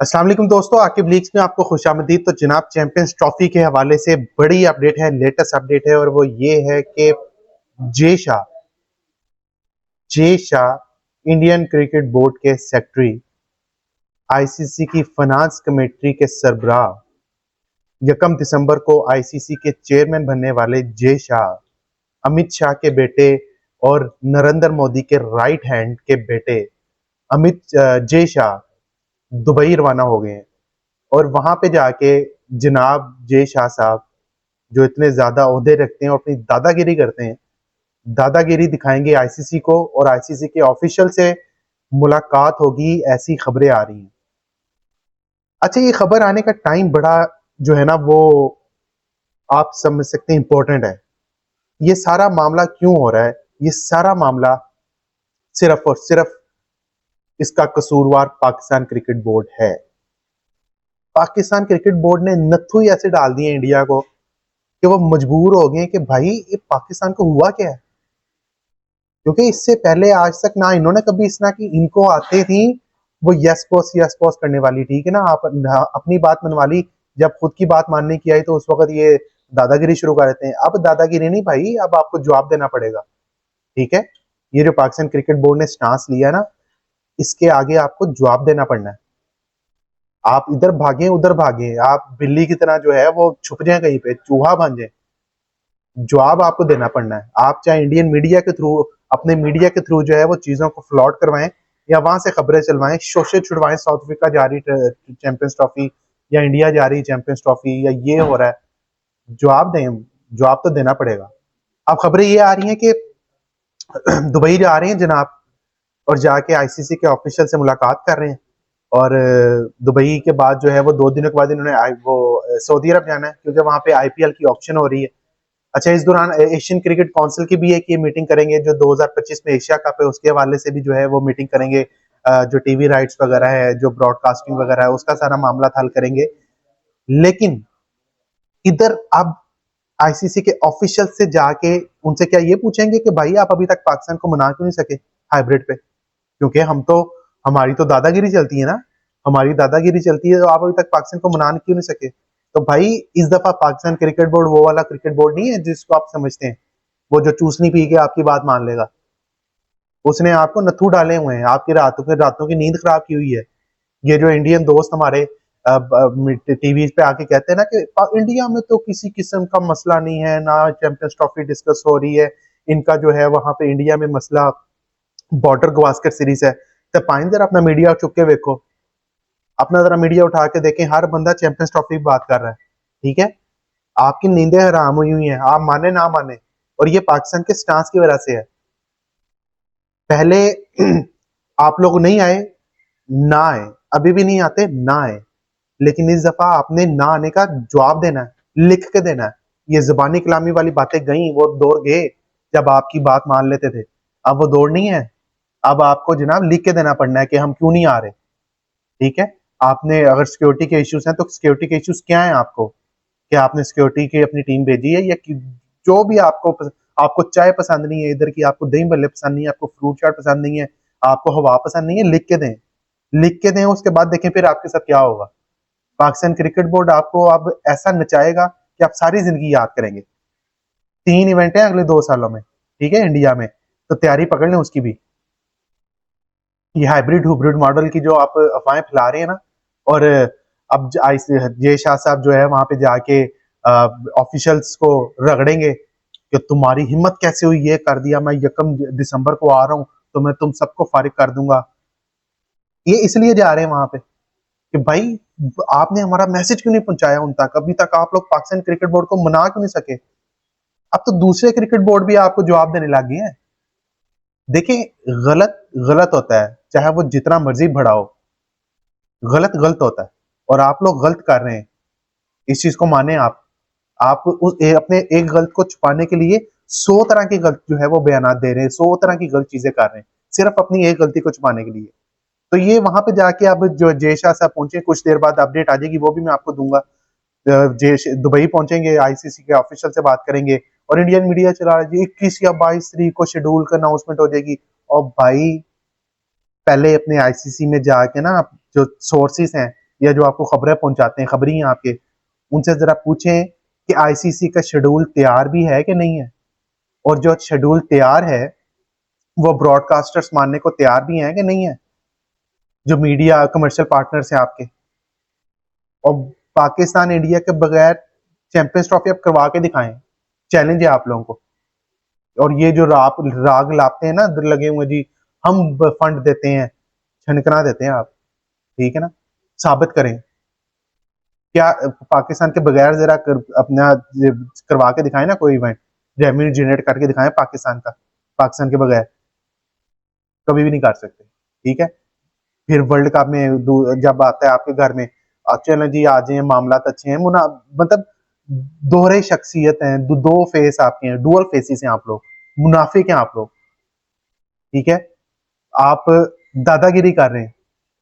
अस्सलाम वालेकुम दोस्तों, आकिब लीग्स में आपको खुशामदीद। तो जनाब चैंपियंस ट्रॉफी के हवाले से बड़ी अपडेट है, लेटेस्ट अपडेट है और वो ये है कि जे शाह जे शाह इंडियन क्रिकेट बोर्ड के सेक्रेटरी, आईसीसी की फाइनेंस कमेटी के सरबराह, 1 दिसंबर को आईसीसी के चेयरमैन बनने वाले जे शाह, अमित शाह के बेटे और नरेंद्र मोदी के राइट हैंड के बेटे जे शाह दुबई रवाना हो गए हैं। और वहां पे जाके जनाब जे शाह साहब, जो इतने ज्यादा ओहदे रखते हैं और अपनी दादागिरी करते हैं, दादागिरी दिखाएंगे आईसीसी को और आईसीसी के ऑफिशियल से मुलाकात होगी, ऐसी खबरें आ रही हैं। अच्छा, ये खबर आने का टाइम बड़ा जो है ना वो आप समझ सकते हैं इंपॉर्टेंट है। ये सारा मामला क्यों हो रहा है? ये सारा मामला सिर्फ और सिर्फ इसका कसूरवार पाकिस्तान क्रिकेट बोर्ड है। पाकिस्तान क्रिकेट बोर्ड ने नत्थु ही ऐसे डाल दिए इंडिया को कि वो मजबूर हो गए कि भाई ये पाकिस्तान को हुआ क्या है। क्योंकि इससे पहले आज तक ना इन्होंने कभी इस ना कि इनको आते थी वो यस बॉस करने वाली, ठीक है ना, आप अपनी बात मनवा ली। जब खुद की बात मानने की आई तो उस वक्त ये दादागिरी शुरू कर देते हैं। अब दादागिरी नहीं भाई, अब आपको जवाब देना पड़ेगा, ठीक है। ये जो पाकिस्तान क्रिकेट बोर्ड ने स्टांस लिया ना, इसके आगे आपको जवाब देना पड़ना है। आप इधर भागे उधर भागे, आप बिल्ली की तरह जो है वो छुप जाए कहीं पे, चूहा बन जाए, जवाब आपको देना पड़ना है। आप चाहे इंडियन मीडिया के थ्रू, अपने मीडिया के थ्रू जो है वो चीजों को फ्लॉट करवाएं या वहां से खबरें चलवाएं, शोषे छुड़वाएं, साउथ अफ्रीका जा रही चैंपियंस ट्रॉफी या इंडिया जा रही चैंपियंस ट्रॉफी या ये हो रहा है, जवाब दें, जवाब तो देना पड़ेगा। अब खबरें ये आ रही हैं कि दुबई जा रहे हैं जनाब और जाके आईसीसी के ऑफिशियल से मुलाकात कर रहे हैं। और दुबई के बाद जो है वो 2 दिनों के बाद इन्होंने वो सऊदी अरब जाना है, क्योंकि वहां पे आईपीएल की ऑक्शन हो रही है। अच्छा, इस दौरान एशियन क्रिकेट काउंसिल की भी एक ये मीटिंग करेंगे, जो 2025 में एशिया कप है उसके हवाले से भी जो है वो मीटिंग करेंगे। जो टीवी राइट्स वगैरह है, जो ब्रॉडकास्टिंग वगैरह है, उसका सारा मामला हल करेंगे। लेकिन इधर अब आईसीसी के ऑफिशियल से जाके उनसे क्या ये पूछेंगे कि भाई आप अभी तक पाकिस्तान को मना क्यों नहीं सके हाइब्रिड पे? क्योंकि हमारी तो दादागिरी चलती है ना, हमारी दादागिरी चलती है, तो आप अभी तक पाकिस्तान को मना क्यों नहीं सके? तो भाई इस दफा पाकिस्तान क्रिकेट बोर्ड वो वाला क्रिकेट बोर्ड नहीं है जिसको आप समझते हैं, वो जो चूसनी पी के आपकी बात मान लेगा। उसने आपको नथू डाले हुए हैं, आपकी रातों की नींद खराब की हुई है। ये जो इंडियन दोस्त हमारे टीवी पे आके कहते हैं ना कि इंडिया में तो किसी किस्म का मसला नहीं है, ना चैंपियंस ट्रॉफी डिस्कस हो रही है, इनका जो है वहां पे इंडिया में मसला बॉर्डर गवास्कर सीरीज है। तो पाइन जरा अपना मीडिया चुप के देखो, अपना जरा मीडिया उठा के देखें, हर बंदा चैंपियंस ट्रॉफी की बात कर रहा है, ठीक है। आपकी नींदें हराम हुई हुई हैं, आप माने ना माने, और ये पाकिस्तान के स्टांस की वजह से है। पहले आप लोग नहीं आए, ना आए, अभी भी नहीं आते, ना आए, लेकिन इस दफा आपने ना आने का जवाब देना है, लिख के देना है। ये जुबानी कलामी वाली बातें गई, वो दौर गए जब आपकी बात मान लेते थे। अब वो दौर नहीं है। अब आपको जनाब लिख के देना पड़ना है कि हम क्यों नहीं आ रहे, ठीक है। आपने अगर सिक्योरिटी के इश्यूज हैं तो सिक्योरिटी के इश्यूज क्या हैं आपको? क्या आपने सिक्योरिटी की अपनी टीम भेजी है, या जो भी आपको चाय पसंद नहीं है इधर की, आपको दही बल्ले पसंद नहीं है, आपको फ्रूट चाट पसंद नहीं है, आपको हवा पसंद नहीं है, लिख के दें, लिख के दें। उसके बाद देखें फिर आपके साथ क्या होगा। पाकिस्तान क्रिकेट बोर्ड आपको अब ऐसा नचाएगा कि आप सारी जिंदगी याद करेंगे। 3 इवेंट है अगले 2 सालों में, ठीक है, इंडिया में, तो तैयारी पकड़ लें उसकी भी। ये हाइब्रिड हुब्रिड मॉडल की जो आप अफवाहें फैला रहे हैं ना, और अब जय शाह साहब जो है वहां पे जाके ऑफिशियल्स को रगड़ेंगे कि तुम्हारी हिम्मत कैसे हुई ये कर दिया, मैं 1 दिसंबर को आ रहा हूं तो मैं तुम सबको फारिग कर दूंगा। ये इसलिए जा रहे हैं वहां पे कि भाई आपने हमारा मैसेज क्यों नहीं पहुंचाया उन तक, अभी तक आप लोग पाकिस्तान क्रिकेट बोर्ड को मना क्यों नहीं सके? अब तो दूसरे क्रिकेट बोर्ड भी आपको जवाब देने लग गए हैं। देखिए, गलत गलत होता है, चाहे वो जितना मर्जी बड़ा हो, गलत गलत होता है, और आप लोग गलत कर रहे हैं, इस चीज को माने आप अपने एक गलत को छुपाने के लिए 100 तरह की गलत जो है वो बयान दे रहे हैं, 100 तरह की गलत चीजें कर रहे हैं, सिर्फ अपनी एक गलती को छुपाने के लिए। तो ये वहां पे जाके अब जो जय शाह साहब पहुंचे, कुछ देर बाद अपडेट आ जाएगी, वो भी मैं आपको दूंगा। दुबई पहुंचेंगे, आईसीसी के ऑफिशियल से बात करेंगे, और इंडियन मीडिया चला रहा है 21 या 22 तारीख को शेड्यूल का अनाउंसमेंट हो जाएगी। और भाई पहले अपने आईसीसी में जाके ना जो सोर्सेस हैं या जो आपको खबरें पहुंचाते हैं, खबरी हैं आपके, उनसे जरा पूछें कि आईसीसी का शेड्यूल तैयार भी है कि नहीं है, और जो शेड्यूल तैयार है वो ब्रॉडकास्टर्स मानने को तैयार भी हैं कि नहीं है, जो मीडिया कमर्शियल पार्टनर्स हैं आपके। और पाकिस्तान इंडिया के बगैर चैंपियंस ट्रॉफी आप करवा के दिखाएं, चैलेंज है आप लोगों को। और ये जो राग लाते हैं ना लगे हुए जी, हम फंड देते हैं, छनकना देते हैं आप, ठीक है ना, साबित करें क्या पाकिस्तान के बगैर जरा अपना करवा के दिखाएं ना कोई इवेंट, रेवेन्यू जनरेट करके दिखाएं पाकिस्तान का, पाकिस्तान के बगैर कभी भी नहीं कर सकते, ठीक है। फिर वर्ल्ड कप में जब आता है आपके घर में, चलो जी आ जाए, मामला अच्छे हैं, मतलब दोहरे शख्सियत हैं, दो फेस आपके हैं, डुअल फेसिस हैं आप लोग, मुनाफिक हैं आप लोग, ठीक है। आप दादागिरी कर रहे हैं,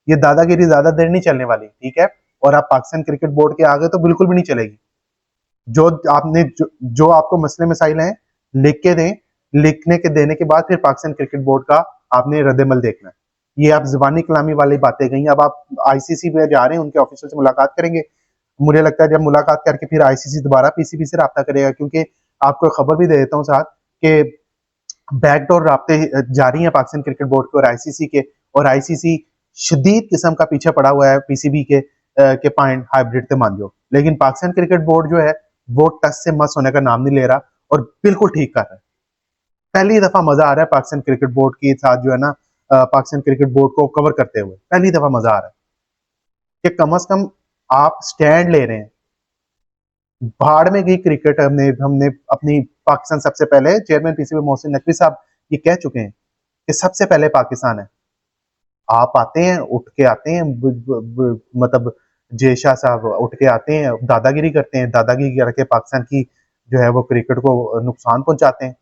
ये दादागिरी ज्यादा देर नहीं चलने वाली, ठीक है। और आप पाकिस्तान क्रिकेट बोर्ड के आगे तो बिल्कुल भी नहीं चलेगी। जो आपको मसले मसाइल हैं लिख के दें, लिखने के देने के बाद फिर पाकिस्तान क्रिकेट बोर्ड का आपने रद्देमल देखना है। ये आप जबानी कलामी वाली बातें कही, अब आप आईसीसी पे जा रहे हैं, उनके ऑफिसर से मुलाकात करेंगे। मुझे लगता है जब मुलाकात करके फिर आईसीसी दोबारा पीसीबी से रब्ता करेगा, क्योंकि आपको खबर भी दे देता हूँ साथ कि बैकडोर राब्ते जारी हैं पाकिस्तान क्रिकेट बोर्ड के और आईसीसी के, और आईसीसी शदीद किस्म का पीछे पड़ा हुआ है पीसीबी के पॉइंट हाइब्रिड से मान जो, लेकिन पाकिस्तान क्रिकेट बोर्ड जो है वो टस से मस होने का नाम नहीं ले रहा और बिल्कुल ठीक कर रहा है। पहली दफा मजा आ रहा है पाकिस्तान क्रिकेट बोर्ड के साथ जो है ना, पाकिस्तान क्रिकेट बोर्ड को कवर करते हुए पहली दफा मजा आ रहा है कि कम से कम आप स्टैंड ले रहे हैं। भाड़ में गई क्रिकेट, हमने हमने अपनी पाकिस्तान सबसे पहले, चेयरमैन पीसीबी मोहसिन नकवी साहब ये कह चुके हैं कि सबसे पहले पाकिस्तान है। आप आते हैं, उठ के आते हैं, मतलब जय शाह साहब उठ के आते हैं, दादागिरी करते हैं, दादागिरी करके पाकिस्तान की जो है वो क्रिकेट को नुकसान पहुंचाते हैं।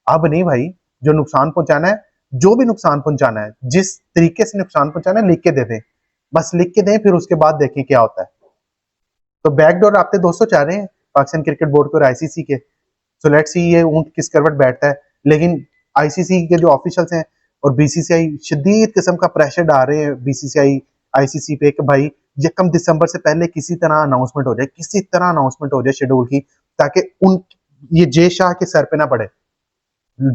अब नहीं भाई, जो नुकसान पहुंचाना है, जो भी नुकसान पहुंचाना है, जिस तरीके से नुकसान पहुंचाना है लिख के दे दें, बस लिख के दें, फिर उसके बाद देखें क्या होता है। तो बैकडोर आपके दोस्तों चाह रहे हैं पाकिस्तान क्रिकेट बोर्ड को और आईसीसी के, सो लेट्स सी ये ऊंट किस करवट बैठता है। लेकिन आईसीसी के जो ऑफिशियल्स हैं और बीसीसीआई शदीद किस्म का प्रेशर डाल रहे हैं बीसीसीआई आईसीसी पे कि भाई यकम दिसंबर से पहले किसी तरह अनाउंसमेंट हो जाए, किसी तरह अनाउंसमेंट हो जाए शेड्यूल की, ताकि उन ये जय शाह के सर पे ना पड़े।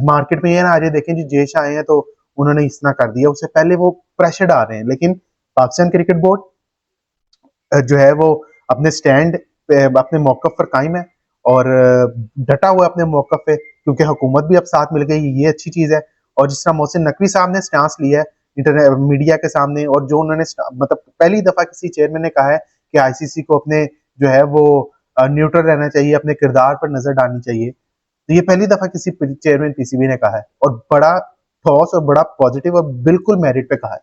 मार्केट में ये ना आ जाए देखें जी जय शाह आए हैं तो उन्होंने इस तरह कर दिया, उससे पहले वो प्रेशर डाल रहे हैं। लेकिन पाकिस्तान क्रिकेट बोर्ड जो है वो अपने स्टैंड पे, अपने मौकफ पर कायम है और डटा हुआ अपने मौकफ पे, क्योंकि हुकूमत भी अब साथ मिल गई, ये अच्छी चीज है। और जिस तरह मोहसिन नकवी साहब ने स्टांस लिया है इंटरनेट मीडिया के सामने, और जो उन्होंने मतलब पहली दफा किसी चेयरमैन ने कहा है कि आईसीसी को अपने जो है वो न्यूट्रल रहना चाहिए, अपने किरदार पर नजर डालनी चाहिए, तो ये पहली दफा किसी चेयरमैन पीसीबी ने कहा है, और बड़ा ठोस और बड़ा पॉजिटिव और बिल्कुल मेरिट पे कहा है।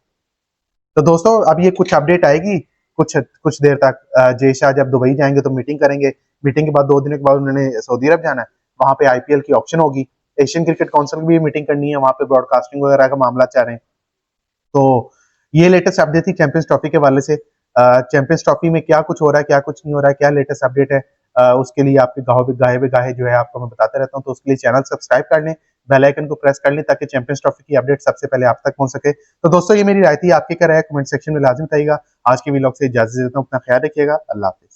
तो दोस्तों अब ये कुछ अपडेट आएगी कुछ कुछ देर तक। जय शाह जब दुबई जाएंगे तो मीटिंग करेंगे, मीटिंग के बाद 2 दिनों के बाद उन्होंने सऊदी अरब जाना है, वहां पे आईपीएल की ऑप्शन होगी, एशियन क्रिकेट काउंसिल की भी मीटिंग करनी है, वहां पे ब्रॉडकास्टिंग वगैरह का मामला चाह रहे हैं। तो ये लेटेस्ट अपडेट थी चैंपियंस ट्रॉफी के वाले से। चैंपियंस ट्रॉफी में क्या कुछ हो रहा है, क्या कुछ नहीं हो रहा है, क्या लेटेस्ट अपडेट है, उसके लिए आपके गाहे जो है आपको मैं बताते रहता हूँ। तो उसके लिए चैनल सब्सक्राइब कर लें, बेल आइकन को प्रेस कर लें, ताकि चैंपियंस ट्रॉफी की अपडेट सबसे पहले आप तक पहुंच सके। तो दोस्तों ये मेरी राय थी, आपकी क्या राय है कमेंट सेक्शन में लाजमी बताइएगा। आज के व्लॉग से इजाजत देता हूँ, अपना ख्याल रखिएगा, अल्लाह हाफिज।